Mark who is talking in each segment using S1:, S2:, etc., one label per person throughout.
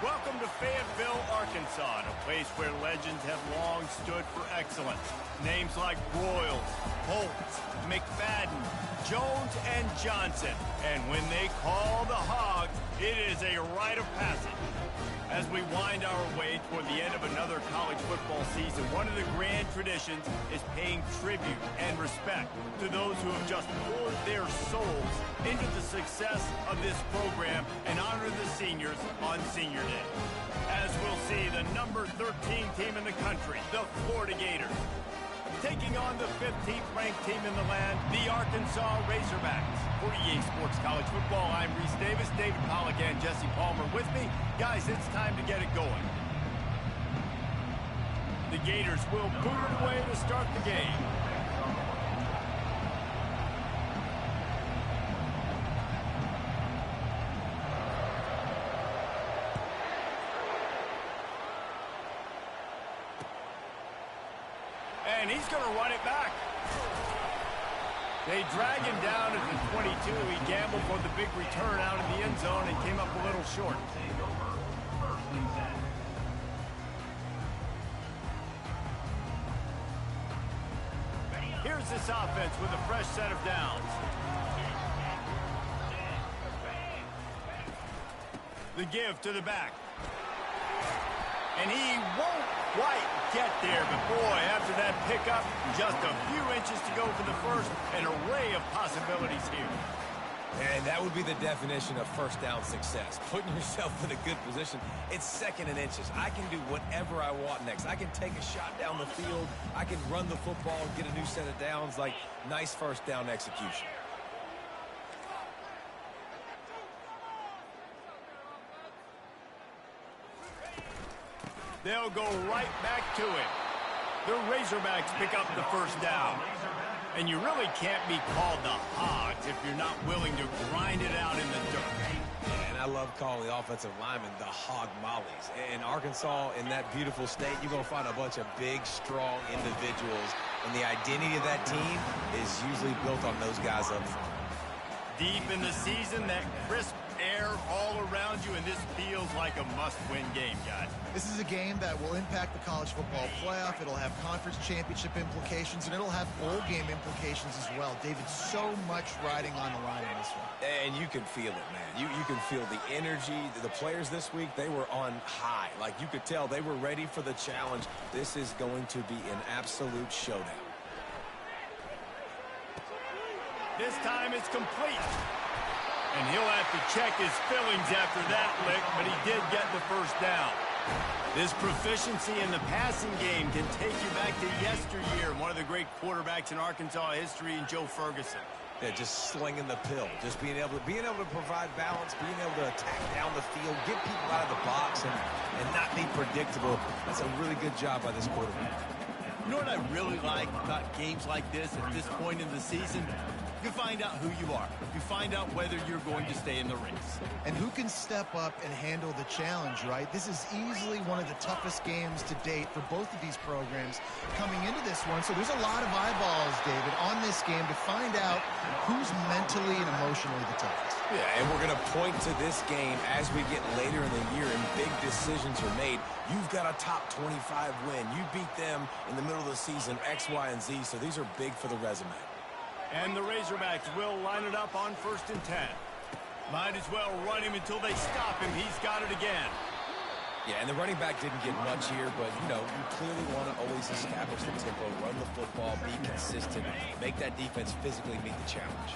S1: Welcome to Fayetteville, Arkansas, a place where legends have long stood for excellence. Names like Broyles, Holtz, McFadden, Jones, and Johnson. And when they call the Hog, it is a rite of passage. As we wind our way toward the end of another college football season, one of the grand traditions is paying tribute and respect to those who have just poured their souls into the success of this program and honor the seniors on Senior Day. As we'll see, the number 13 team in the country, the Florida Gators, taking on the 15th ranked team in the land, the Arkansas Razorbacks. For EA Sports College Football, I'm Reese Davis, David Pollack, and Jesse Palmer with me. Guys, it's time to get it going. The Gators will boot it away to start the game. And he's going to run it back. They drag him down at the 22. He gambled for the big return out of the end zone and came up a little short. Here's this offense with a fresh set of downs. The give to the back. And he won't quite get there, but boy, after that pickup, just a few inches to go for the first, an array of possibilities here.
S2: And that would be the definition of first down success. Putting yourself in a good position. It's second and inches. I can do whatever I want next. I can take a shot down the field. I can run the football and get a new set of downs. Like, nice first down execution.
S1: They'll go right back to it. The Razorbacks pick up the first down. And you really can't be called the Hogs if you're not willing to grind it out in the dirt.
S2: And I love calling the offensive linemen the hog mollies. In Arkansas, in that beautiful state, you're going to find a bunch of big, strong individuals. And the identity of that team is usually built on those guys up front.
S1: Deep in the season, that crisp air all around you, and this feels like a must-win game, guys.
S3: This is a game that will impact the college football playoff. It'll have conference championship implications, and it'll have bowl game implications as well. David, so much riding on the line in this one.
S2: And you can feel it, man. You can feel the energy. The players this week, they were on high. Like, you could tell they were ready for the challenge. This is going to be an absolute showdown.
S1: This time it's complete. And he'll have to check his fillings after that lick, but he did get the first down. This proficiency in the passing game can take you back to yesteryear, one of the great quarterbacks in Arkansas history, in Joe Ferguson.
S2: Yeah, just slinging the pill, just being able to provide balance, being able to attack down the field, get people out of the box, and not be predictable. That's a really good job by this quarterback.
S1: You know what I really like about games like this at this point in the season? You find out who you are. You find out whether you're going to stay in the race.
S3: And who can step up and handle the challenge, right? This is easily one of the toughest games to date for both of these programs coming into this one. So there's a lot of eyeballs, David, on this game to find out who's mentally and emotionally the toughest.
S2: Yeah, and we're going to point to this game as we get later in the year and big decisions are made. You've got a top 25 win. You beat them in the middle of the season, X, Y, and Z, so these are big for the resume.
S1: And the Razorbacks will line it up on 1st and 10. Might as well run him until they stop him. He's got it again.
S2: Yeah, and the running back didn't get much here, but, you know, you clearly want to always establish the tempo, run the football, be consistent, make that defense physically meet the challenge.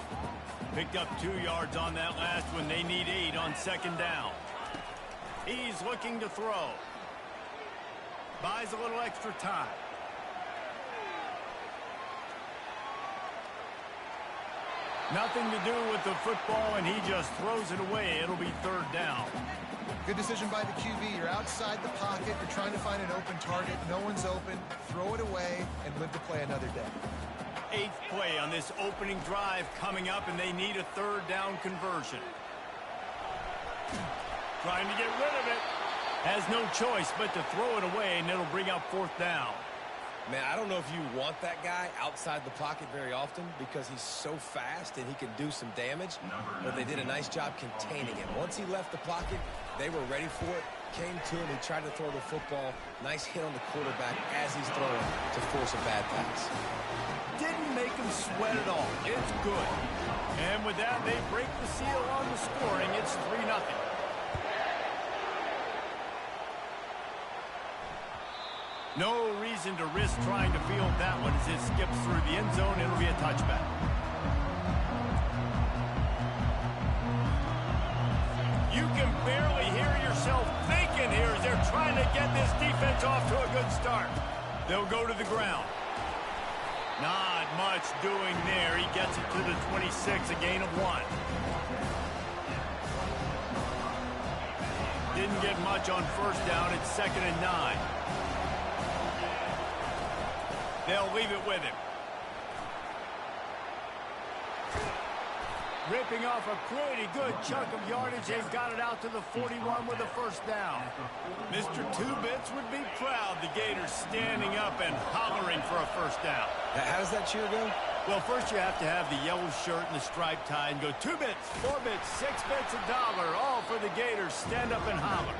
S1: Picked up 2 yards on that last one. They need 8 on 2nd down. He's looking to throw. Buys a little extra time. Nothing to do with the football, and he just throws it away. It'll be 3rd down.
S3: Good decision by the QB. You're outside the pocket. You're trying to find an open target. No one's open. Throw it away and live to play another day.
S1: 8th play on this opening drive coming up, and they need a 3rd down conversion. Trying to get rid of it. Has no choice but to throw it away, and it'll bring up 4th down.
S2: Man, I don't know if you want that guy outside the pocket very often because he's so fast and he can do some damage, but they did a nice job containing him. Once he left the pocket, they were ready for it. came to him. He tried to throw the football. Nice hit on the quarterback as he's throwing to force a bad pass.
S1: Didn't make him sweat at all. It's good. And with that, they break the seal on the scoring. It's 3-0. No reason to risk trying to field that one as it skips through the end zone. It'll be a touchback. You can barely hear yourself thinking here as they're trying to get this defense off to a good start. They'll go to the ground. Not much doing there. He gets it to the 26, a gain of 1. Didn't get much on first down. It's 2nd and 9. They'll leave it with him. Ripping off a pretty good chunk of yardage. They've got it out to the 41 with a first down. Mr. Two-Bits would be proud. The Gators standing up and hollering for a first down.
S2: How does that cheer go?
S1: Well, first you have to have the yellow shirt and the striped tie and go 2 bits, 4 bits, 6 bits, $1, all for the Gators. Stand up and holler.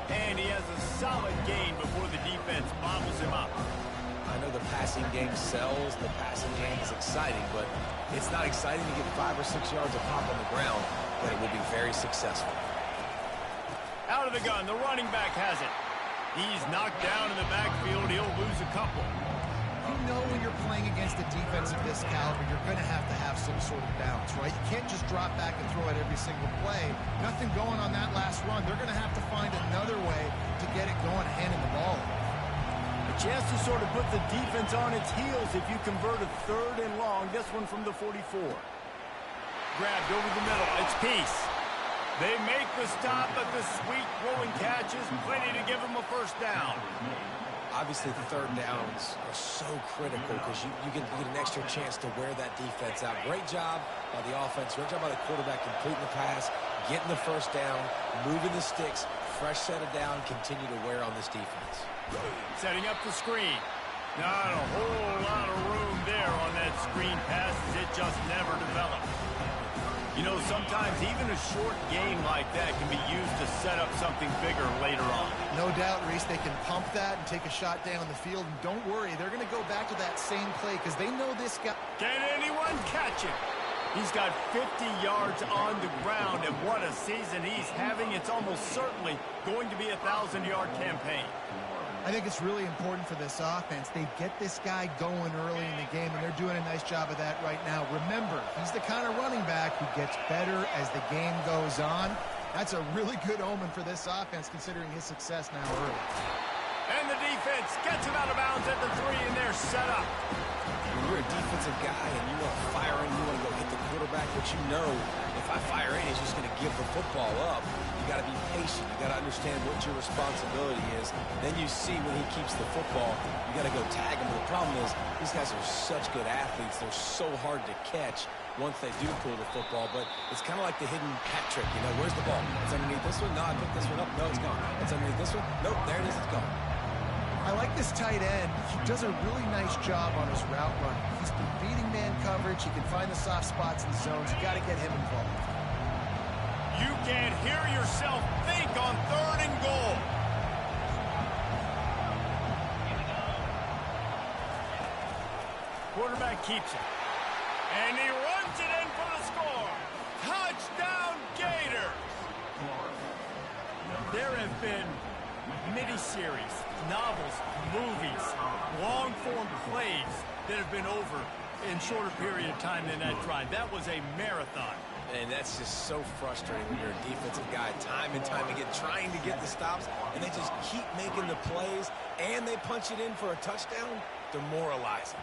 S1: And he has a solid gain before the defense bobbles him up.
S2: I know the passing game sells, the passing game is exciting, but it's not exciting to get 5 or 6 yards of pop on the ground, but it will be very successful.
S1: Out of the gun, the running back has it. He's knocked down in the backfield. He'll lose a couple.
S3: You know when you're playing against a defense of this caliber, you're going to have some sort of balance, right? You can't just drop back and throw it every single play. Nothing going on that last run. They're going to have to find another way to get it going, handing the ball.
S1: A chance to sort of put the defense on its heels if you convert a 3rd and long. This one from the 44. Grabbed over the middle. It's Peace. They make the stop, but the sweet throwing catch is plenty to give them a first down.
S2: Obviously, the 3rd downs are so critical because you get an extra chance to wear that defense out. Great job by the offense. Great job by the quarterback completing the pass, getting the first down, moving the sticks, fresh set of down, continue to wear on this defense.
S1: Setting up the screen. Not a whole lot of room there on that screen pass as it just never developed. You know, sometimes even a short game like that can be used to set up something bigger later on.
S3: No doubt, Reese, they can pump that and take a shot down the field. And don't worry, they're going to go back to that same play because they know this guy.
S1: Can anyone catch him? He's got 50 yards on the ground, and what a season he's having. It's almost certainly going to be a 1,000-yard campaign.
S3: I think it's really important for this offense. They get this guy going early in the game, and they're doing a nice job of that right now. Remember, he's the kind of running back who gets better as the game goes on. That's a really good omen for this offense, considering his success now early.
S1: And the defense gets him out of bounds at the 3, and they're set up.
S2: When you're a defensive guy and you want to fire in, you want to go hit the quarterback, but you know if I fire in, he's just going to give the football up. You got to be patient. You got to understand what your responsibility is. Then you see when he keeps the football, you got to go tag him. But the problem is these guys are such good athletes. They're so hard to catch once they do pull the football. But it's kind of like the hidden hat trick. You know, where's the ball? It's underneath this one. No, I picked this one up. No, it's gone. It's underneath this one. Nope, there it is. It's gone.
S3: I like this tight end. He does a really nice job on his route running. He's been beating man coverage. He can find the soft spots in the zones. You got to get him involved.
S1: You can't hear yourself think on 3rd and goal. Quarterback keeps it. And he runs it in for the score. Touchdown, Gators. There have been miniseries, novels, movies, long-form plays that have been over in shorter period of time than that drive. That was a marathon.
S2: And that's just so frustrating when you're a defensive guy, time and time again, trying to get the stops, and they just keep making the plays, and they punch it in for a touchdown. Demoralizing.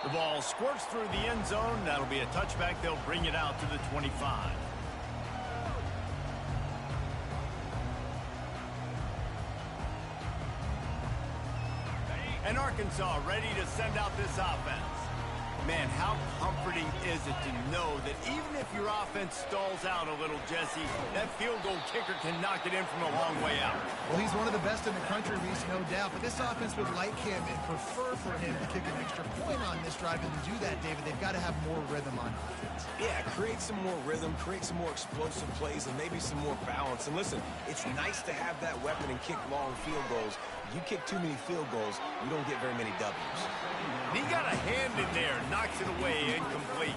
S1: The ball squirts through the end zone. That'll be a touchback. They'll bring it out to the 25. And Arkansas ready to send out this offense. Man, how comforting is it to know that even if your offense stalls out a little, Jesse, that field goal kicker can knock it in from a long way out.
S3: Well, he's one of the best in the country, Reese, no doubt. But this offense would like him and prefer for him to kick an extra point on this drive. And to do that, David, they've got to have more rhythm on offense.
S2: Yeah, create some more rhythm, create some more explosive plays, and maybe some more balance. And listen, it's nice to have that weapon and kick long field goals. You kick too many field goals, you don't get very many W's.
S1: And he got a hand in there, knocks it away, incomplete.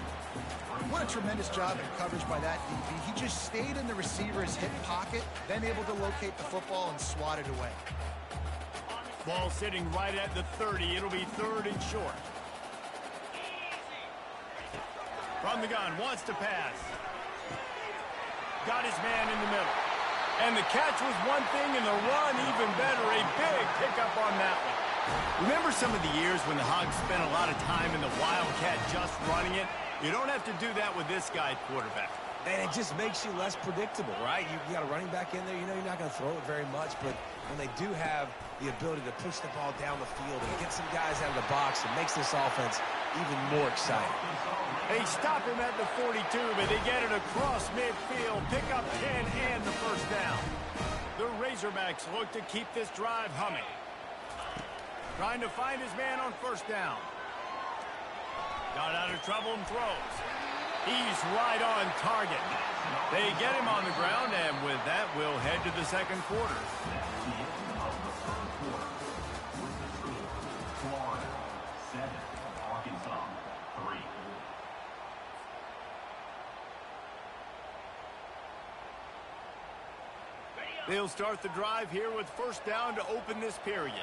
S3: What a tremendous job in coverage by that DB. He just stayed in the receiver's hip pocket, then able to locate the football and swat it away.
S1: Ball sitting right at the 30. It'll be 3rd and short. From the gun, wants to pass. Got his man in the middle. And the catch was one thing, and the run even better. A big pickup on that one. Remember some of the years when the Hogs spent a lot of time in the Wildcat just running it? You don't have to do that with this guy at quarterback.
S2: And it just makes you less predictable, right? You got a running back in there. You know you're not going to throw it very much, but when they do have the ability to push the ball down the field and get some guys out of the box, it makes this offense even more exciting.
S1: They stop him at the 42, but they get it across midfield, pick up 10 and the first down. The Razorbacks look to keep this drive humming. Trying to find his man on first down. Got out of trouble and throws. He's right on target. They get him on the ground, and with that, we'll head to the second quarter. They'll start the drive here with first down to open this period.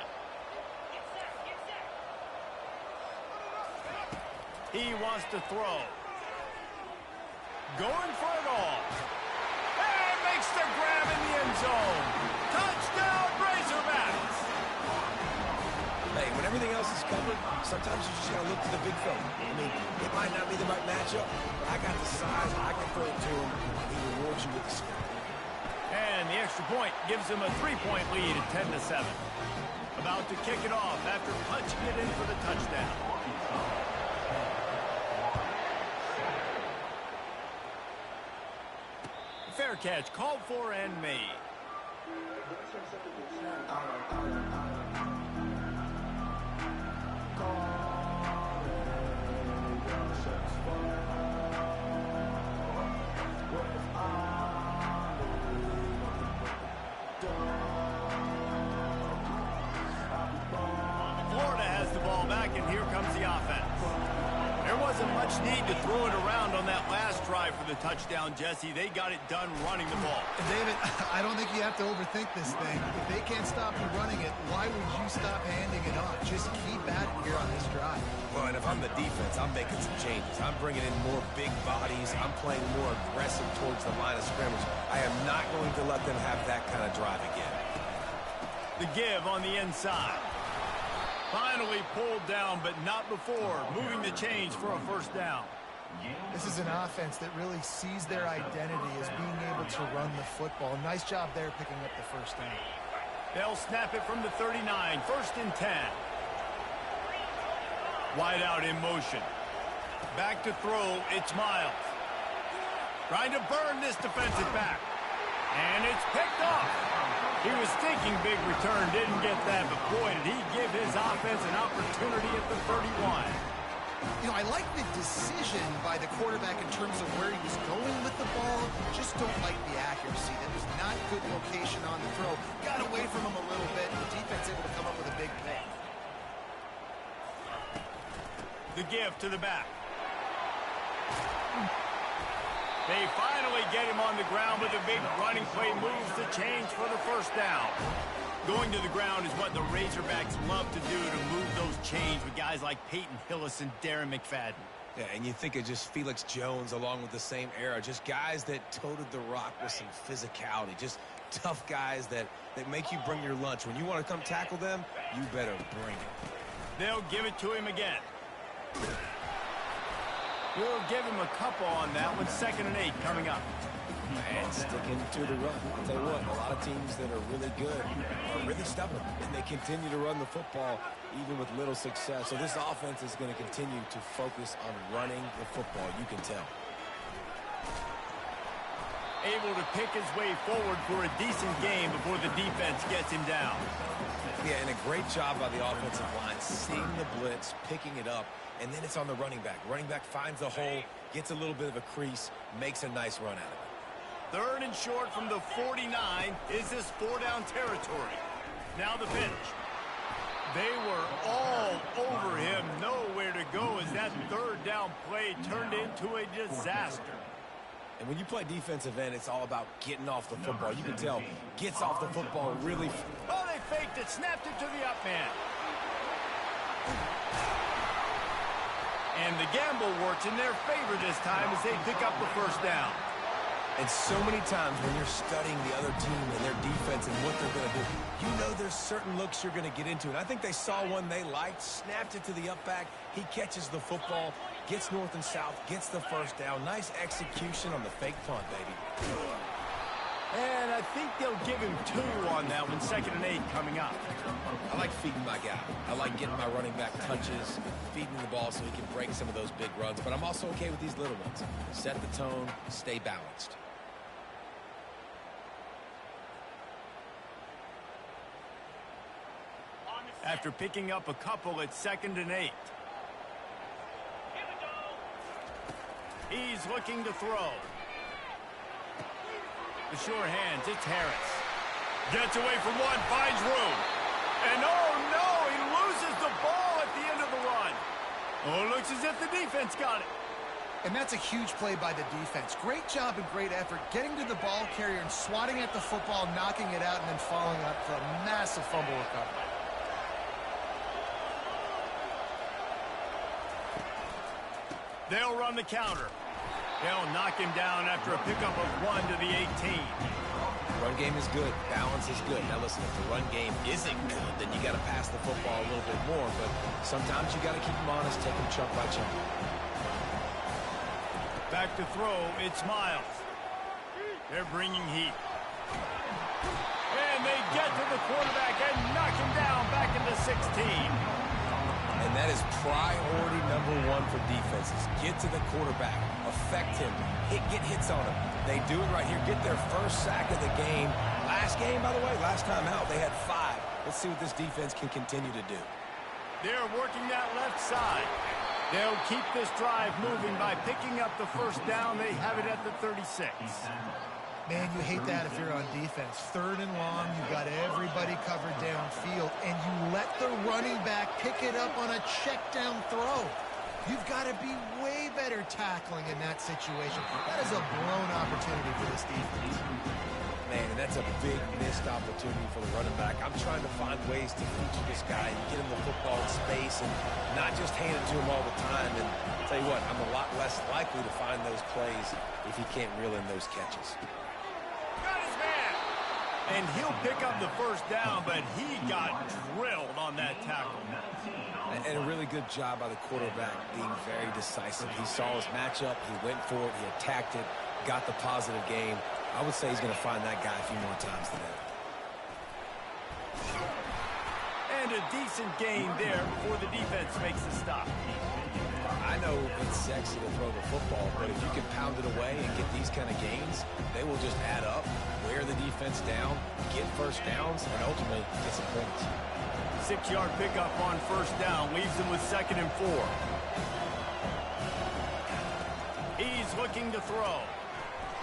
S1: He wants to throw. Going for it all. And makes the grab in the end zone. Touchdown, Razorbacks!
S2: Hey, when everything else is covered, sometimes you just got to look to the big fella. I mean, it might not be the right matchup, but I got the size, I can throw it to him, and he rewards you with the skill.
S1: And the extra point gives them a 3-point lead at 10-7. About to kick it off after punching it in for the touchdown. Fair catch, called for and made. Florida has the ball back, and here comes the offense. There wasn't much need to throw it around on that last drive for the touchdown, Jesse. They got it done running the ball.
S3: David, I don't think you have to overthink this thing. If they can't stop you running it, why would you stop handing it off? Just keep at it here on this drive.
S2: Well, and if I'm the defense, I'm making some changes. I'm bringing in more big bodies. I'm playing more aggressive towards the line of scrimmage. I am not going to let them have that kind of drive again.
S1: The give on the inside. Finally pulled down, but not before. Moving the change for a first down.
S3: This is an offense that really sees their identity as being able to run the football. Nice job there picking up the first down.
S1: They'll snap it from the 39. 1st and 10. Wide out in motion. Back to throw. It's Miles. Trying to burn this defensive back. And it's picked off. He was thinking big return, didn't get that, but boy, did he give his offense an opportunity at the 31.
S3: You know, I like the decision by the quarterback in terms of where he was going with the ball. Just don't like the accuracy. That was not good location on the throw. Got away from him a little bit. The defense able to come up with a big play.
S1: The give to the back. They finally get him on the ground, but the big running play moves the change for the first down. Going to the ground is what the Razorbacks love to do, to move those chains with guys like Peyton Hillis and Darren McFadden.
S2: Yeah, and you think of just Felix Jones along with the same era, just guys that toted the rock with some physicality, just tough guys that make you bring your lunch. When you want to come tackle them, you better bring it.
S1: They'll give it to him again. We'll give him a couple on that one. 2nd and 8 coming up.
S2: And sticking to the run. I'll tell you what, a lot of teams that are really good are really stubborn, and they continue to run the football even with little success. So this offense is going to continue to focus on running the football, you can tell.
S1: Able to pick his way forward for a decent game before the defense gets him down.
S2: Yeah, and a great job by the offensive line, seeing the blitz, picking it up, and then it's on the running back. Running back finds a hole, gets a little bit of a crease, makes a nice run out of it.
S1: 3rd and short from the 49. Is this 4-down territory? Now the pitch. They were all over him. Nowhere to go as that 3rd down play turned into a disaster.
S2: And when you play defensive end, it's all about getting off the football. You can tell, gets off the football really.
S1: Oh, they faked it, snapped it to the up man. And the gamble works in their favor this time as they pick up the 1st down.
S2: And so many times when you're studying the other team and their defense and what they're going to do, you know there's certain looks you're going to get into. And I think they saw one they liked, snapped it to the up back. He catches the football, gets north and south, gets the 1st down. Nice execution on the fake punt, baby.
S1: And I think they'll give him 2 on that one. 2nd and 8 coming up.
S2: I like feeding my guy. I like getting my running back touches, feeding the ball so he can break some of those big runs. But I'm also okay with these little ones. Set the tone, stay balanced.
S1: After picking up a couple at 2nd and 8. He's looking to throw. The sure hands, it's Harris. Gets away from one, finds room. And oh no, he loses the ball at the end of the run. Oh, it looks as if the defense got it.
S3: And that's a huge play by the defense. Great job and great effort getting to the ball carrier and swatting at the football, knocking it out, and then following up for a massive fumble recovery.
S1: They'll run the counter. They'll knock him down after a pickup of 1 to the 18.
S2: Run game is good. Balance is good. Now listen, if the run game isn't good, then you got to pass the football a little bit more. But sometimes you got to keep them honest, take them chunk by chunk.
S1: Back to throw, it's Miles. They're bringing heat. And they get to the quarterback and knock him down back into 16.
S2: And that is priority number 1 for defenses. Get to the quarterback. Affect him. Get hits on him. They do it right here. Get their 1st sack of the game. Last game, by the way, last time out, they had 5. Let's see what this defense can continue to do.
S1: They're working that left side. They'll keep this drive moving by picking up the 1st down. They have it at the 36.
S3: Man, you hate that if you're on defense. 3rd and long, you've got everybody covered downfield, and you let the running back pick it up on a check down throw. You've got to be way better tackling in that situation. That is a blown opportunity for this defense.
S2: Man, and that's a big missed opportunity for the running back. I'm trying to find ways to feature this guy and get him the football in space and not just hand it to him all the time. And I'll tell you what, I'm a lot less likely to find those plays if he can't reel in those catches.
S1: Got his man. And he'll pick up the 1st down, but he got drilled on that tackle.
S2: And a really good job by the quarterback being very decisive. He saw his matchup, he went for it, he attacked it, got the positive game. I would say he's going to find that guy a few more times today.
S1: And a decent gain there before the defense makes the stop.
S2: I know it's sexy to throw the football, but if you can pound it away and get these kind of gains, they will just add up, wear the defense down, get 1st downs, and ultimately get some points.
S1: 6-yard pickup on 1st down leaves them with 2nd and 4. He's looking to throw.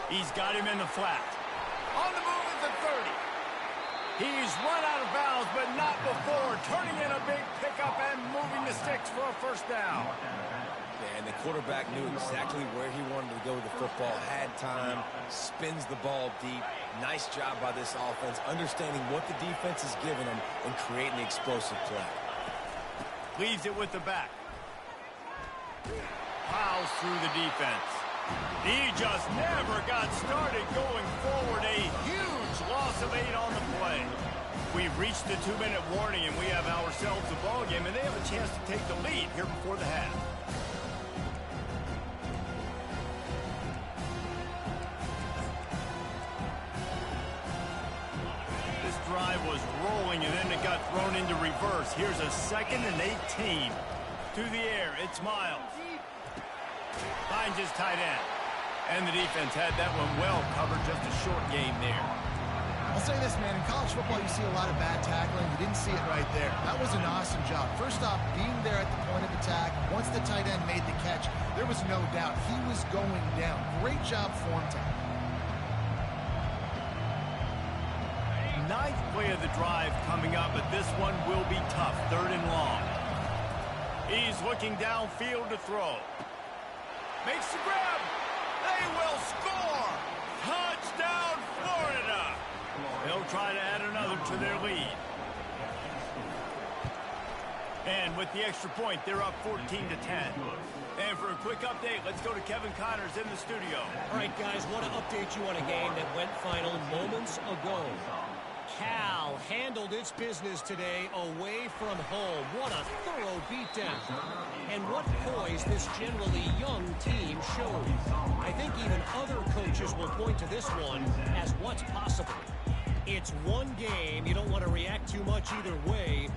S1: He's got him in the flat. On the move at the 30. He's run out of bounds, but not before turning in a big pickup and moving the sticks for a 1st down.
S2: And the quarterback knew exactly where he wanted to go with the football, had time, spins the ball deep. Nice job by this offense, understanding what the defense is giving them and creating the explosive play.
S1: Leaves it with the back. Plows through the defense. He just never got started going forward. A huge loss of 8 on the play. We've reached the 2-minute warning, and we have ourselves a ball game, and they have a chance to take the lead here before the half. left thrown into reverse. Here's a 2nd and 18. To the air, it's Miles. Finds his tight end. And the defense had that one well covered. Just a short game there.
S3: I'll say this, man. In college football, you see a lot of bad tackling. You didn't see it right there. That was an awesome job. First off, being there at the point of attack. Once the tight end made the catch, there was no doubt he was going down. Great job form time.
S1: 9th play of the drive coming up, but this one will be tough. 3rd and long. He's looking downfield to throw. Makes the grab. They will score. Touchdown, Florida. They'll try to add another to their lead. And with the extra point, they're up 14-10. And for a quick update, let's go to Kevin Connors in the studio.
S4: All right, guys, want to update you on a game that went final moments ago. Cal handled its business today away from home. What a thorough beatdown. And what poise this generally young team showed. I think even other coaches will point to this one as what's possible. It's one game. You don't want to react too much either way.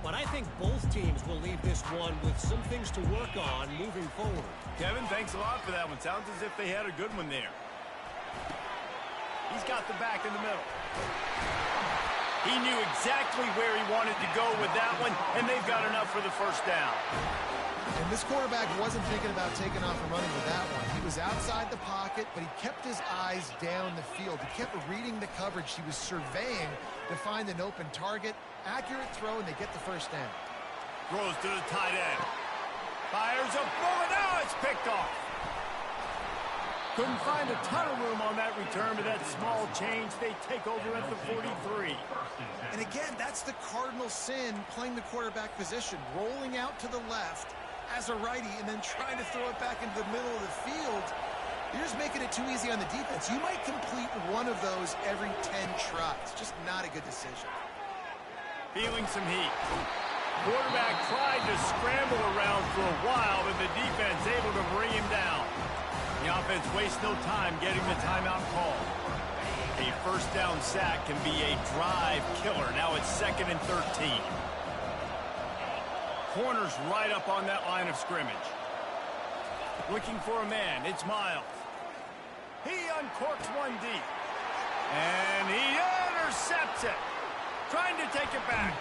S4: But I think both teams will leave this one with some things to work on moving forward.
S1: Kevin, thanks a lot for that one. Sounds as if they had a good one there. He's got the back in the middle. He knew exactly where he wanted to go with that one, and they've got enough for the first down.
S3: And this quarterback wasn't thinking about taking off and running with that one. He was outside the pocket, but he kept his eyes down the field. He kept reading the coverage. He was surveying to find an open target. Accurate throw, and they get the first down.
S1: Throws to the tight end. Fires a bullet. Now it's picked off. Couldn't find a ton of room on that return, but that small change, they take over at the 43.
S3: And again, that's the cardinal sin, playing the quarterback position, rolling out to the left as a righty and then trying to throw it back into the middle of the field. You're just making it too easy on the defense. You might complete one of those every 10 tries. Just not a good decision.
S1: Feeling some heat. Quarterback tried to scramble around for a while, but the defense able to bring him down. The offense wastes no time getting the timeout call. A first down sack can be a drive killer. Now it's 2nd and 13. Corners right up on that line of scrimmage. Looking for a man. It's Miles. He uncorks one deep. And he intercepts it. Trying to take it back.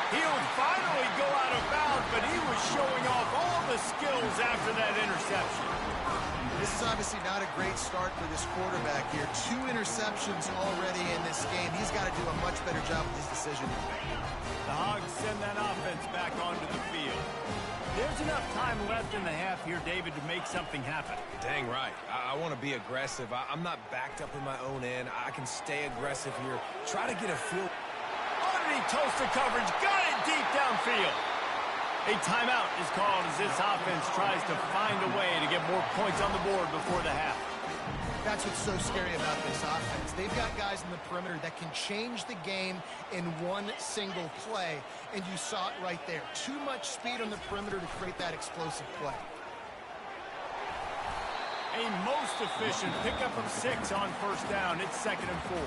S1: He'll finally go out of bounds, but he was showing off all the skills after that interception.
S3: This is obviously not a great start for this quarterback here. 2 interceptions already in this game. He's got to do a much better job with his decision.
S1: The Hogs send that offense back onto the field. There's enough time left in the half here, David, to make something happen.
S2: Dang right. I want to be aggressive. I'm not backed up in my own end. I can stay aggressive here. Try to get a feel.
S1: Underneath toasted coverage. Got it deep downfield. A timeout is called as this offense tries to find a way to get more points on the board before the half.
S3: That's what's so scary about this offense. They've got guys in the perimeter that can change the game in one single play, and you saw it right there. Too much speed on the perimeter to create that explosive play.
S1: A most efficient pickup of 6 on first down. It's 2nd and 4.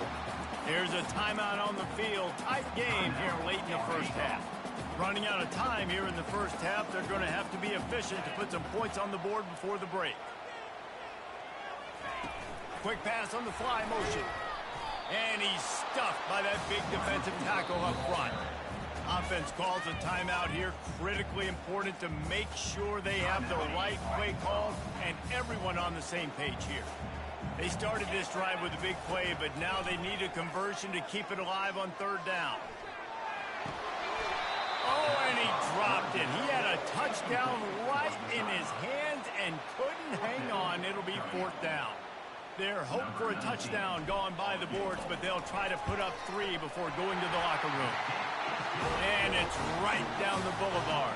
S1: Here's a timeout on the field. Tight game here late in the first half. Running out of time here in the first half. They're going to have to be efficient to put some points on the board before the break. Quick pass on the fly motion. And he's stuffed by that big defensive tackle up front. Offense calls a timeout here. Critically important to make sure they have the right play call and everyone on the same page here. They started this drive with a big play, but now they need a conversion to keep it alive on 3rd down. Oh, and he dropped it. He had a touchdown right in his hands and couldn't hang on. It'll be 4th down. Their hope for a touchdown gone by the boards, but they'll try to put up 3 before going to the locker room. And it's right down the boulevard.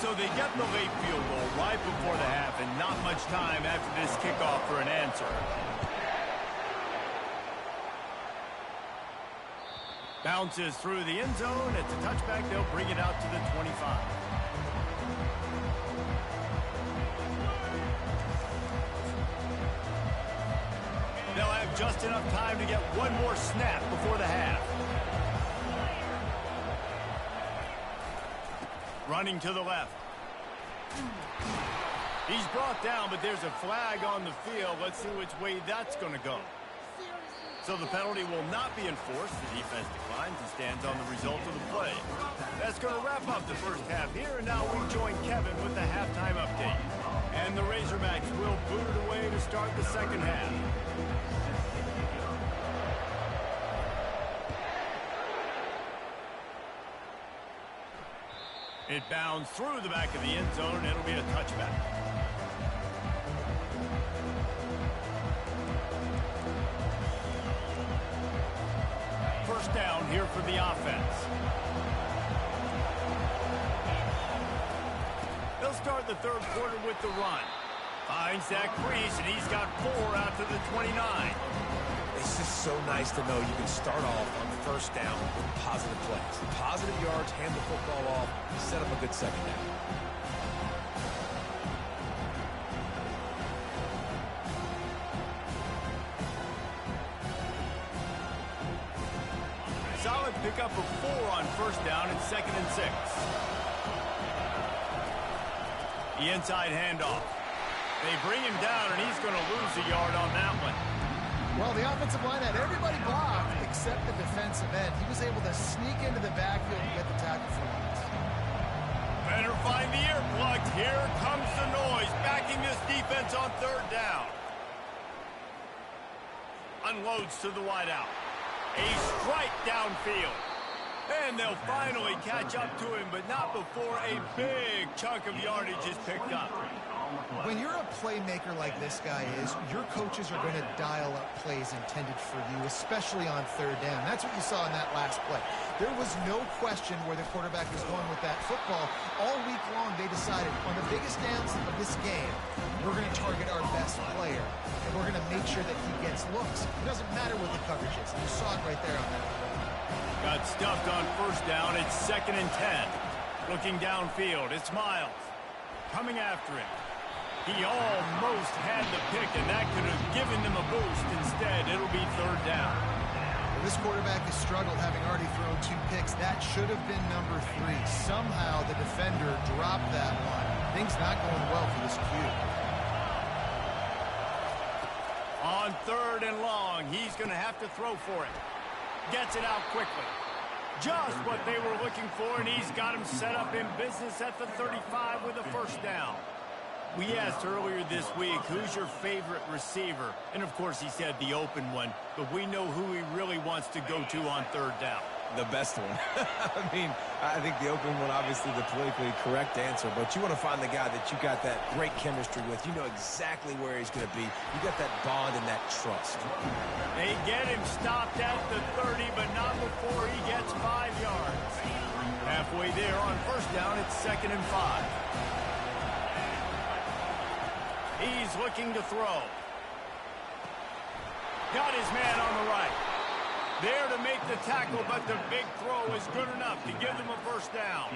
S1: So they get the late field goal right before the half, and not much time after this kickoff for an answer. Bounces through the end zone. It's a touchback. They'll bring it out to the 25. They'll have just enough time to get one more snap before the half. Running to the left. He's brought down, but there's a flag on the field. Let's see which way that's going to go. So the penalty will not be enforced. The defense declines and stands on the result of the play. That's going to wrap up the first half here, and now we join Kevin with the halftime update. And the Razorbacks will boot it away to start the second half. It bounds through the back of the end zone, and it'll be a touchback. First down here for the offense. They'll start the third quarter with the run. Finds that crease, and he's got 4 out to the 29.
S2: It's just so nice to know you can start off on the first down with positive plays. Positive yards, hand the football off, set up a good second down.
S1: Solid pickup of 4 on first down and 2nd and 6. The inside handoff. They bring him down, and he's going to lose a yard on that one.
S3: Well, the offensive line had everybody blocked except the defensive end. He was able to sneak into the backfield and get the tackle for once.
S1: Better find the earplugs. Here comes the noise, backing this defense on third down. Unloads to the wideout. A strike downfield. And they'll finally catch up to him, but not before a big chunk of yardage is picked up.
S3: When you're a playmaker like this guy is, your coaches are going to dial up plays intended for you, especially on third down. That's what you saw in that last play. There was no question where the quarterback was going with that football. All week long, they decided on the biggest downs of this game, we're going to target our best player, and we're going to make sure that he gets looks. It doesn't matter what the coverage is. You saw it right there on that play.
S1: Got stuffed on first down. It's 2nd and 10. Looking downfield, it's Miles. Coming after him. He almost had the pick, and that could have given them a boost. Instead, it'll be third down.
S3: Well, this quarterback has struggled, having already thrown 2 picks. That should have been number 3. Somehow the defender dropped that one. Things not going well for this Q.
S1: On 3rd and long, he's going to have to throw for it. Gets it out quickly. Just what they were looking for, and he's got him set up in business at the 35 with a first down. We asked earlier this week, who's your favorite receiver? And, of course, he said the open one, but we know who he really wants to go to on third down.
S2: The best one. I mean, I think the open one, obviously the politically correct answer, but you want to find the guy that you got that great chemistry with. You know exactly where he's going to be. You got that bond and that trust.
S1: They get him stopped at the 30, but not before he gets 5 yards. Halfway there on first down, it's 2nd and 5. He's looking to throw. Got his man on the right. There to make the tackle, but the big throw is good enough to give them a first down.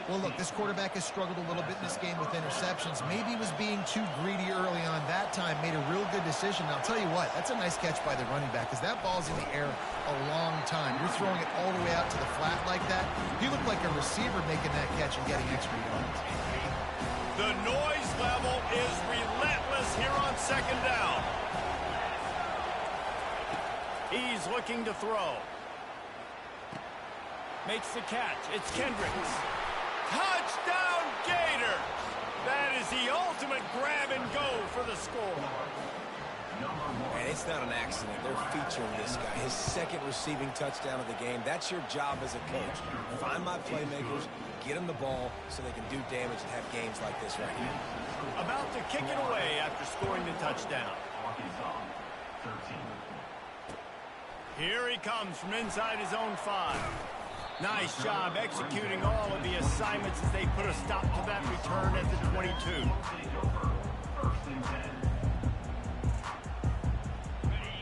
S3: Well, look, this quarterback has struggled a little bit in this game with interceptions. Maybe he was being too greedy early on. That time made a real good decision. Now, I'll tell you what, that's a nice catch by the running back, because that ball's in the air a long time. You're throwing it all the way out to the flat like that. You look like a receiver making that catch and getting extra yards.
S1: The noise level is relentless here on second down. He's looking to throw. Makes the catch. It's Kendricks. Touchdown, Gator! That is the ultimate grab and go for the score.
S2: And it's not an accident. They're featuring this guy. His 2nd receiving touchdown of the game. That's your job as a coach. Find my playmakers, get them the ball so they can do damage and have games like this right here.
S1: About to kick it away after scoring the touchdown. Here he comes from inside his own 5. Nice job executing all of the assignments as they put a stop to that return at the 22.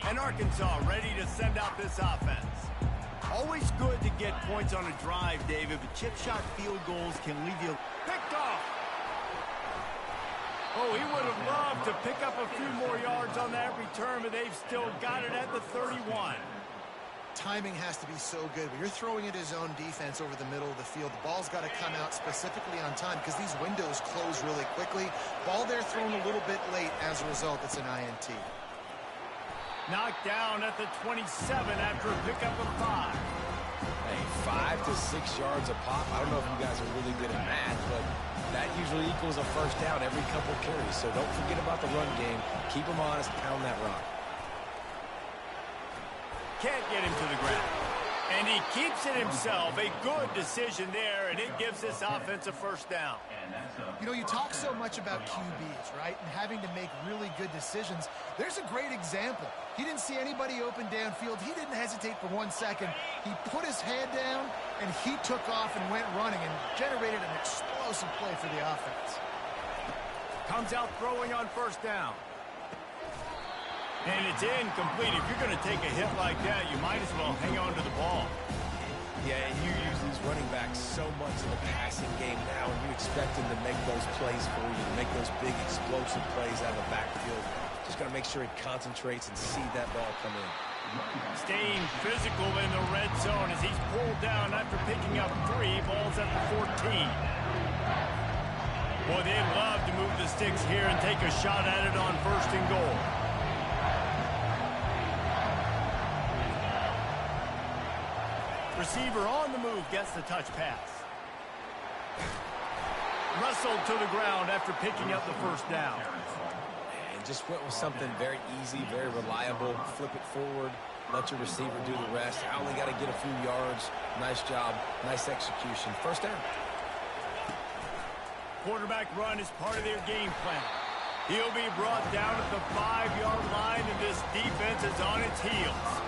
S1: And Arkansas ready to send out this offense. Always good to get points on a drive, David, but chip shot field goals can leave you picked off. Oh, he would have loved to pick up a few more yards on that return, but they've still got it at the 31.
S3: timing has to be so good. When you're throwing it his own defense over the middle of the field, the ball's got to come out specifically on time because these windows close really quickly. Ball there thrown a little bit late. As a result, it's an INT.
S1: Knocked down at the 27 after a pickup of 5.
S2: Hey, 5 to 6 yards a pop. I don't know if you guys are really good at math, but that usually equals a first down every couple carries. So don't forget about the run game. Keep them honest, pound that rock.
S1: Can't get him to the ground. And he keeps it himself. A good decision there, and it gives this offense a first down.
S3: You know, you talk so much about QBs, right, and having to make really good decisions. There's a great example. He didn't see anybody open downfield. He didn't hesitate for 1 second. He put his head down, and he took off and went running and generated an explosive play for the offense.
S1: Comes out throwing on first down. And it's incomplete. If you're going to take a hit like that, you might as well hang on to the ball.
S2: Yeah, and you use these running backs so much in the passing game now, and you expect them to make those plays for you, to make those big explosive plays out of the backfield. Just got to make sure he concentrates and see that ball come in.
S1: Staying physical in the red zone as he's pulled down after picking up 3 balls at the 14. Boy, they'd love to move the sticks here and take a shot at it on 1st and goal. Receiver on the move gets the touch pass. Wrestled to the ground after picking up the first down.
S2: And just went with something very easy, very reliable. Flip it forward. Let your receiver do the rest. I only got to get a few yards. Nice job. Nice execution. First down.
S1: Quarterback run is part of their game plan. He'll be brought down at the 5-yard line, and this defense is on its heels.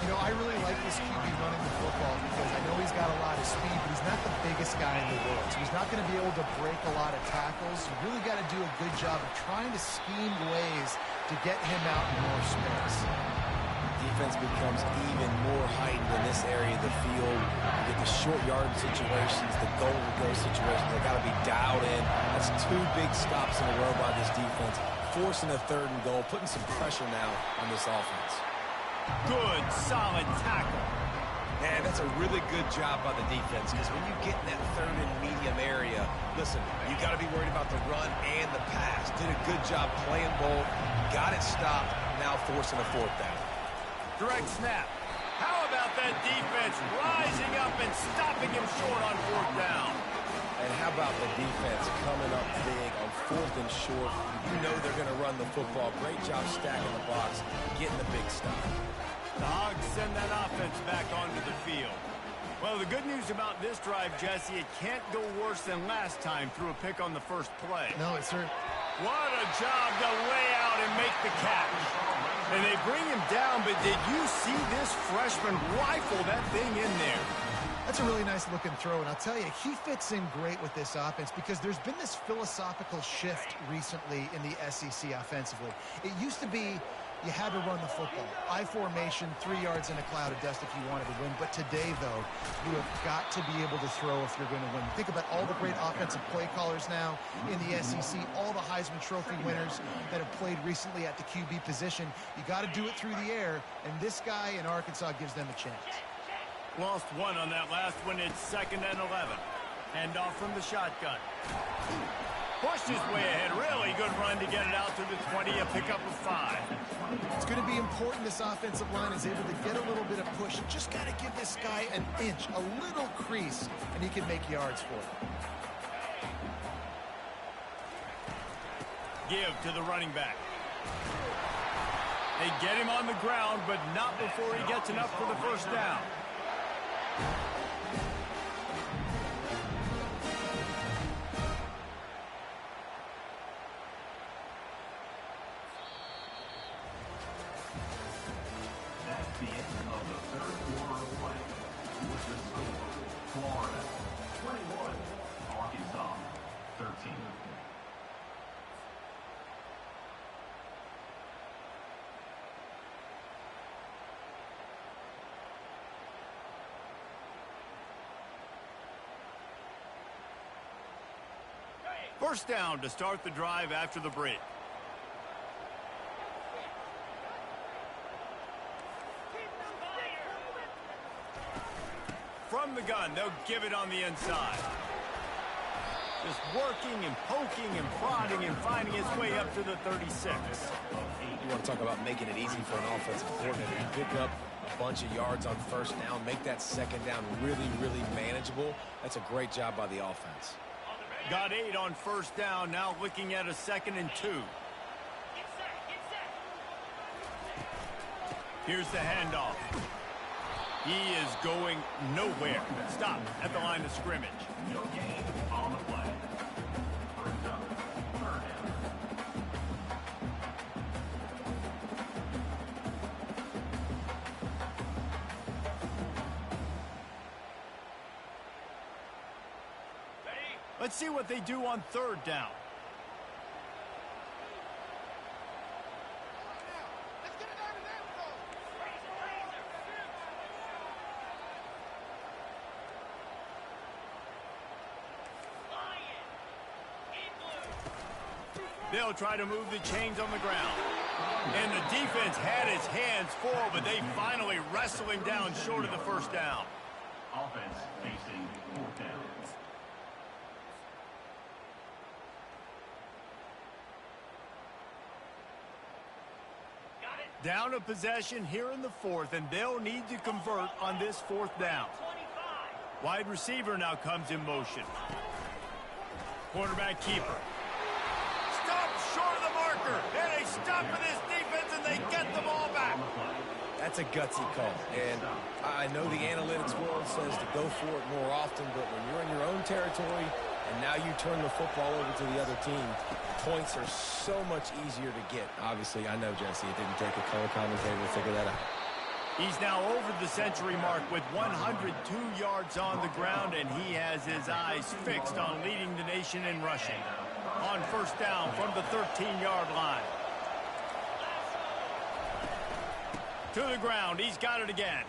S3: You know, I really like this QB running the football because I know he's got a lot of speed, but he's not the biggest guy in the world. So he's not going to be able to break a lot of tackles. You really got to do a good job of trying to scheme ways to get him out in more space.
S2: Defense becomes even more heightened in this area of the field. You get the short yard situations, the goal-to-go situations. They got to be dialed in. That's 2 big stops in a row by this defense, forcing a 3rd and goal, putting some pressure now on this offense.
S1: Good, solid tackle.
S2: Man, that's a really good job by the defense because when you get in that 3rd and medium area, listen, you got to be worried about the run and the pass. Did a good job playing both, got it stopped, now forcing a 4th down.
S1: Direct snap. How about that defense rising up and stopping him short on 4th down?
S2: And how about the defense coming up big on 4th and short? You know they're going to run the football. Great job stacking the box, getting the big stop.
S1: The Hogs send that offense back onto the field. Well, the good news about this drive, Jesse, it can't go worse than last time through a pick on the first play.
S3: No, it's certainly.
S1: What a job to lay out and make the catch. And they bring him down, but did you see this freshman rifle that thing in there?
S3: That's a really nice looking throw, and I'll tell you, he fits in great with this offense because there's been this philosophical shift recently in the SEC offensively. It used to be you had to run the football. I formation, 3 yards in a cloud of dust if you wanted to win. But today, though, you have got to be able to throw if you're going to win. Think about all the great offensive play callers now in the SEC, all the Heisman Trophy winners that have played recently at the QB position. You got to do it through the air, and this guy in Arkansas gives them a chance.
S1: Lost 1 on that last one. It's 2nd and 11. Hand off from the shotgun. Pushed his way ahead. Really good run to get it out to the 20. A pickup of 5.
S3: It's going to be important this offensive line is able to get a little bit of push. Just got to give this guy an inch, a little crease, and he can make yards for it.
S1: Give to the running back. They get him on the ground, but not before he gets enough for the first down.
S5: That's the end of the 3rd quarter of play. With the score, Florida 21, Arkansas 13.
S1: First down to start the drive after the break. the gun. They'll give it on the inside. Just working and poking and prodding and finding his way up to the 36.
S2: You want to talk about making it easy for an offensive coordinator. You pick up a bunch of yards on first down, make that second down really, really manageable. That's a great job by the offense.
S1: Got 8 on first down, now looking at a 2nd and 2. Here's the handoff. He is going nowhere. Stop at the line of scrimmage.
S5: No gain on the play. First up, third down.
S1: Let's see what they do on 3rd down. They'll try to move the chains on the ground. And the defense had his hands full, but they finally wrestle him down short of the first down.
S5: Offense facing 4th down.
S1: Down a possession here in the 4th, and they'll need to convert on this 4th down. Wide receiver now comes in motion. Quarterback keeper. Stop short of the marker, and they stop for this defense, and they get the ball back.
S2: That's a gutsy call, and I know the analytics world says to go for it more often, but when you're in your own territory and now you turn the football over to the other team, points are so much easier to get. Obviously, I know, Jesse, it didn't take a color commentator to figure that out.
S1: He's now over the century mark with 102 yards on the ground, and he has his eyes fixed on leading the nation in rushing. On first down from the 13-yard line. To the ground. He's got it again.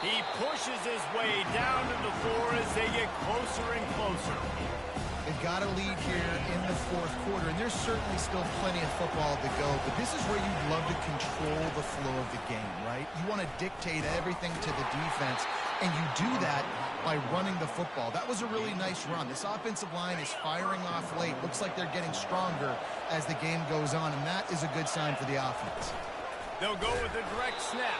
S1: He pushes his way down to the floor as they get closer and closer.
S3: They've got a lead here in the 4th quarter, and there's certainly still plenty of football to go, but this is where you'd love to control the flow of the game, right? You want to dictate everything to the defense, and you do that by running the football. That was a really nice run. This offensive line is firing off late. Looks like they're getting stronger as the game goes on, and that is a good sign for the offense.
S1: They'll go with a direct snap.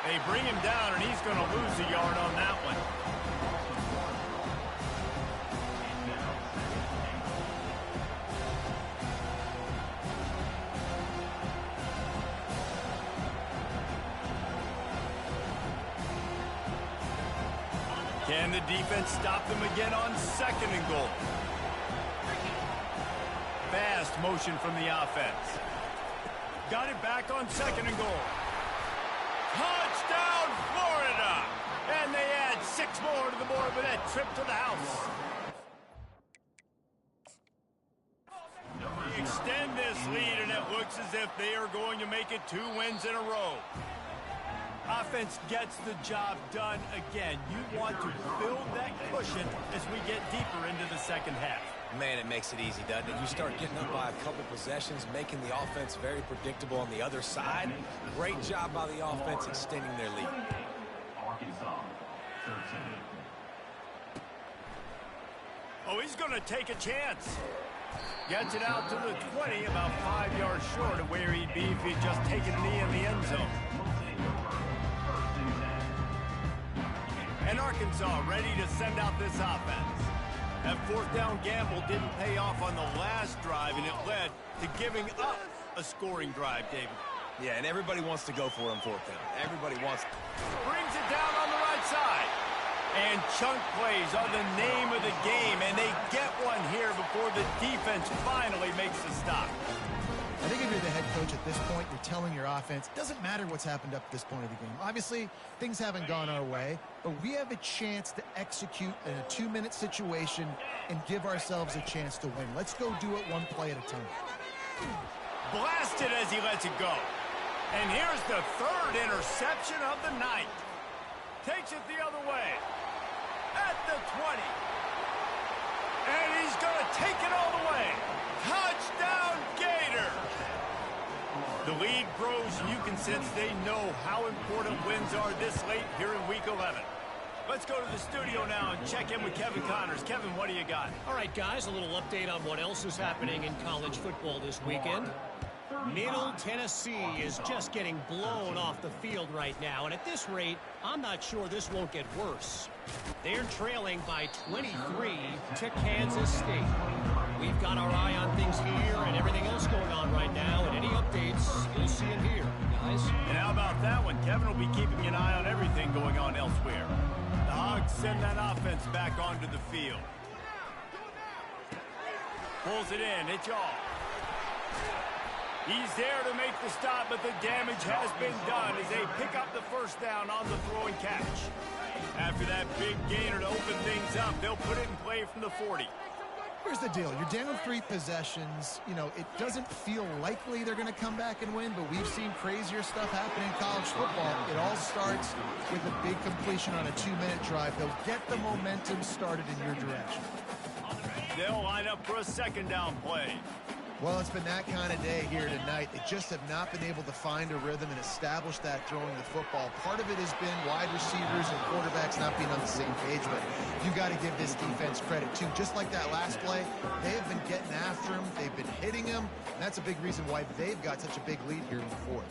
S1: They bring him down, and he's going to lose a yard on that one. Can the defense stop them again on 2nd and goal? Fast motion from the offense. Got it back on 2nd and goal. Touchdown, Florida! And they add 6 more to the board with that trip to the house. They extend this lead, and it looks as if they are going to make it 2 wins in a row. Offense gets the job done again. You want to build that cushion as we get deeper into the second half.
S2: Man, it makes it easy, doesn't it? You start getting up by a couple possessions, making the offense very predictable on the other side. Great job by the offense extending their lead.
S5: Arkansas, 13.
S1: Oh, he's going to take a chance. Gets it out to the 20, about 5 yards short of where he'd be if he'd just taken a knee in the end zone. And Arkansas ready to send out this offense. That 4th down gamble didn't pay off on the last drive, and it led to giving up a scoring drive, David.
S2: Yeah, and everybody wants to go for it on 4th down. Everybody wants.
S1: Brings it down on the right side. And chunk plays are the name of the game, and they get one here before the defense finally makes the stop.
S3: I think if you're the head coach at this point, you're telling your offense, it doesn't matter what's happened up to this point of the game. Obviously, things haven't gone our way, but we have a chance to execute in a 2-minute situation and give ourselves a chance to win. Let's go do it one play at a time.
S1: Blasted as he lets it go. And here's the 3rd interception of the night. Takes it the other way. At the 20. And he's going to take it all the way. Touchdown, Gator! The lead grows, and you can sense they know how important wins are this late here in Week 11. Let's go to the studio now and check in with Kevin Connors. Kevin, what do you got?
S4: All right, guys, a little update on what else is happening in college football this weekend. Middle Tennessee is just getting blown off the field right now, and at this rate, I'm not sure this won't get worse. They're trailing by 23 to Kansas State. We've got our eye on things here and everything else going on right now, and any updates you'll see in here, guys.
S1: And how about that one? Kevin will be keeping an eye on everything going on elsewhere. The Hogs send that offense back onto the field. Pulls it in. It's all. He's there to make the stop, but the damage has been done as they pick up the first down on the throw and catch. After that big gainer to open things up, they'll put it in play from the 40.
S3: Here's the deal. You're down 3 possessions. You know, it doesn't feel likely they're going to come back and win, but we've seen crazier stuff happen in college football. It all starts with a big completion on a 2-minute drive. They'll get the momentum started in your direction.
S1: They'll line up for a second down play.
S3: Well, it's been that kind of day here tonight. They just have not been able to find a rhythm and establish that throwing the football. Part of it has been wide receivers and quarterbacks not being on the same page, but you got to give this defense credit, too. Just like that last play, they have been getting after him. They've been hitting him, and that's a big reason why they've got such a big lead here in the fourth.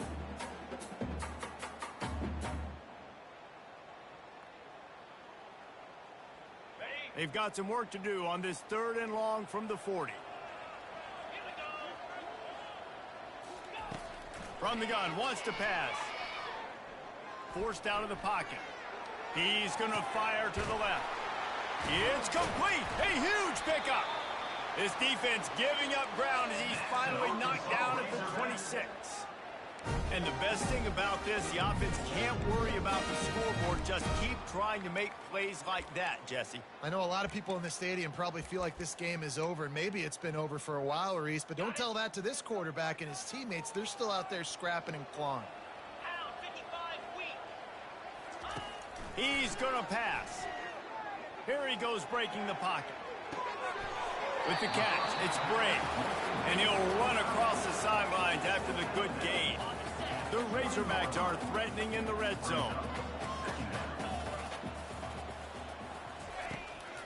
S1: They've got some work to do on this 3rd and long from the 40. From the gun, wants to pass. Forced out of the pocket. He's going to fire to the left. It's complete. A huge pickup. This defense giving up ground as he's finally knocked down at the 26. And the best thing about this, the offense can't worry about the scoreboard. Just keep trying to make plays like that, Jesse.
S3: I know a lot of people in the stadium probably feel like this game is over, and maybe it's been over for a while, Reese, but don't tell that to this quarterback and his teammates. They're still out there scrapping and clawing.
S1: He's going to pass. Here he goes breaking the pocket. With the catch, it's Bray. And he'll run across the sidelines after the good gain. The Razorbacks are threatening in the red zone.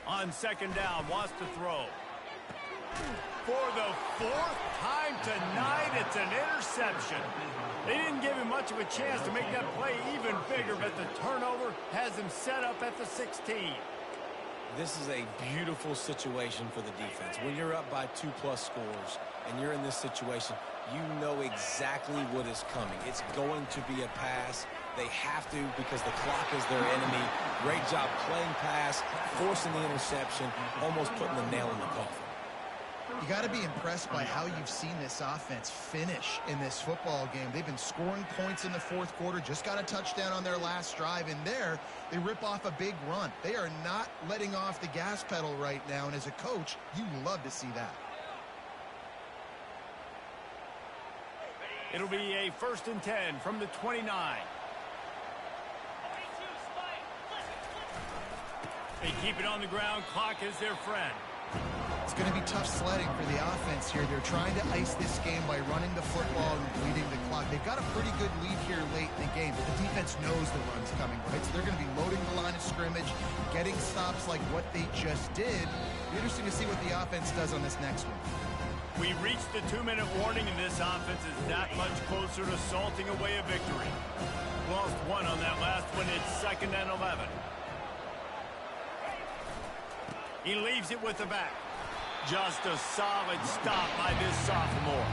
S1: On second down, wants to throw. For the 4th time tonight, it's an interception. They didn't give him much of a chance to make that play even bigger, but the turnover has him set up at the 16.
S2: This is a beautiful situation for the defense. When you're up by 2+ scores and you're in this situation, you know exactly what is coming. It's going to be a pass. They have to because the clock is their enemy. Great job playing pass, forcing the interception, almost putting the nail in the coffin.
S3: You got to be impressed by how you've seen this offense finish in this football game. They've been scoring points in the 4th quarter, just got a touchdown on their last drive, and there they rip off a big run. They are not letting off the gas pedal right now, and as a coach, you love to see that.
S1: It'll be a 1st and 10 from the 29. They keep it on the ground. Clock is their friend.
S3: It's going to be tough sledding for the offense here. They're trying to ice this game by running the football and bleeding the clock. They've got a pretty good lead here late in the game, but the defense knows the run's coming, right? So they're going to be loading the line of scrimmage, getting stops like what they just did. It'll be interesting to see what the offense does on this next one.
S1: We reached the 2-minute warning, and this offense is that much closer to salting away a victory. Lost 1 on that last one. It's 2nd and 11. He leaves it with the back. Just a solid stop by this sophomore.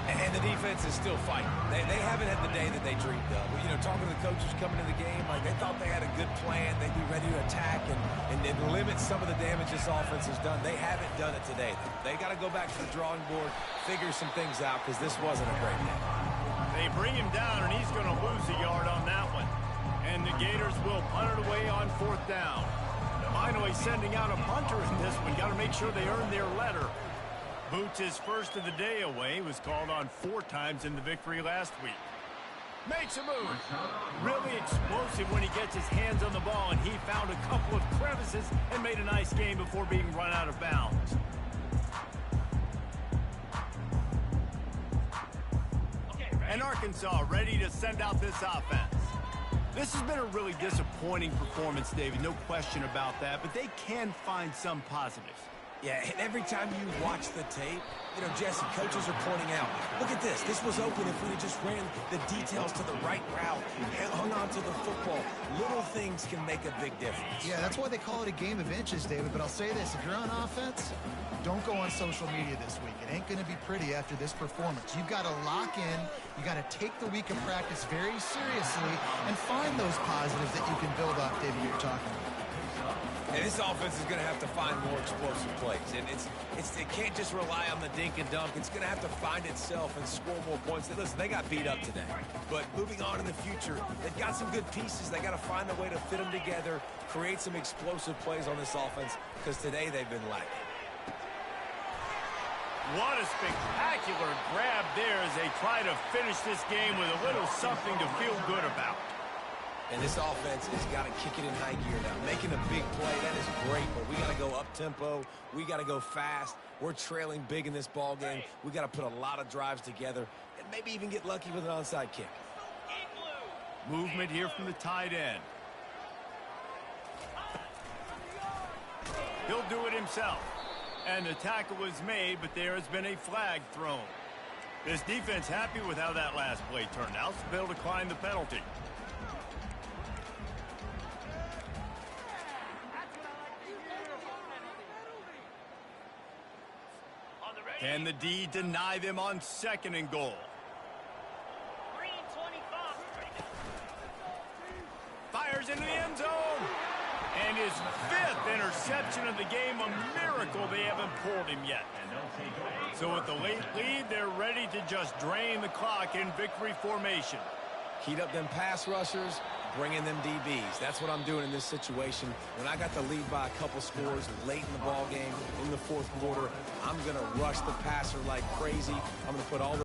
S2: And the defense is still fighting. They haven't had the day that they dreamed of. You know, talking to the coaches coming to the game, like they thought they had a good plan. They'd be ready to attack and limit some of the damage this offense has done. They haven't done it today, though. They got to go back to the drawing board, figure some things out, because this wasn't a great game.
S1: They bring him down, and he's going to lose a yard on that one. And the Gators will punt it away on 4th down. Finally sending out a punter in this one. Got to make sure they earn their letter. Boots his first of the day away. Was called on 4 times in the victory last week. Makes a move. Really explosive when he gets his hands on the ball, and he found a couple of crevices and made a nice game before being run out of bounds. And Arkansas ready to send out this offense. This has been a really disappointing performance, David, no question about that, but they can find some positives.
S2: Yeah, and every time you watch the tape, you know, Jesse, coaches are pointing out, look at this. This was open if we had just ran the details to the right route, hung on to the football. Little things can make a big difference.
S3: Yeah, that's why they call it a game of inches, David. But I'll say this, if you're on offense, don't go on social media this week. It ain't going to be pretty after this performance. You've got to lock in. You got to take the week of practice very seriously and find those positives that you can build off, David, you're talking about.
S2: And this offense is going to have to find more explosive plays. And it can't just rely on the dink and dunk. It's going to have to find itself and score more points. Listen, they got beat up today. But moving on in the future, they've got some good pieces. They got to find a way to fit them together, create some explosive plays on this offense, because today they've been lacking.
S1: What a spectacular grab there as they try to finish this game with a little something to feel good about.
S2: And this offense has got to kick it in high gear now. Making a big play, that is great, but we got to go up-tempo. We got to go fast. We're trailing big in this ball game. We got to put a lot of drives together and maybe even get lucky with an onside kick.
S1: Movement here from the tight end. He'll do it himself. And the tackle was made, but there has been a flag thrown. This defense happy with how that last play turned out, so they'll decline the penalty. Can the D deny them on 2nd and goal? Fires into the end zone. And his 5th interception of the game, a miracle they haven't pulled him yet. So with the late lead, they're ready to just drain the clock in victory formation.
S2: Heat up them pass rushers, bring in them DBs. That's what I'm doing in this situation. When I got the lead by a couple scores late in the ball game, in the 4th quarter, I'm going to rush the passer like crazy. I'm going to put all the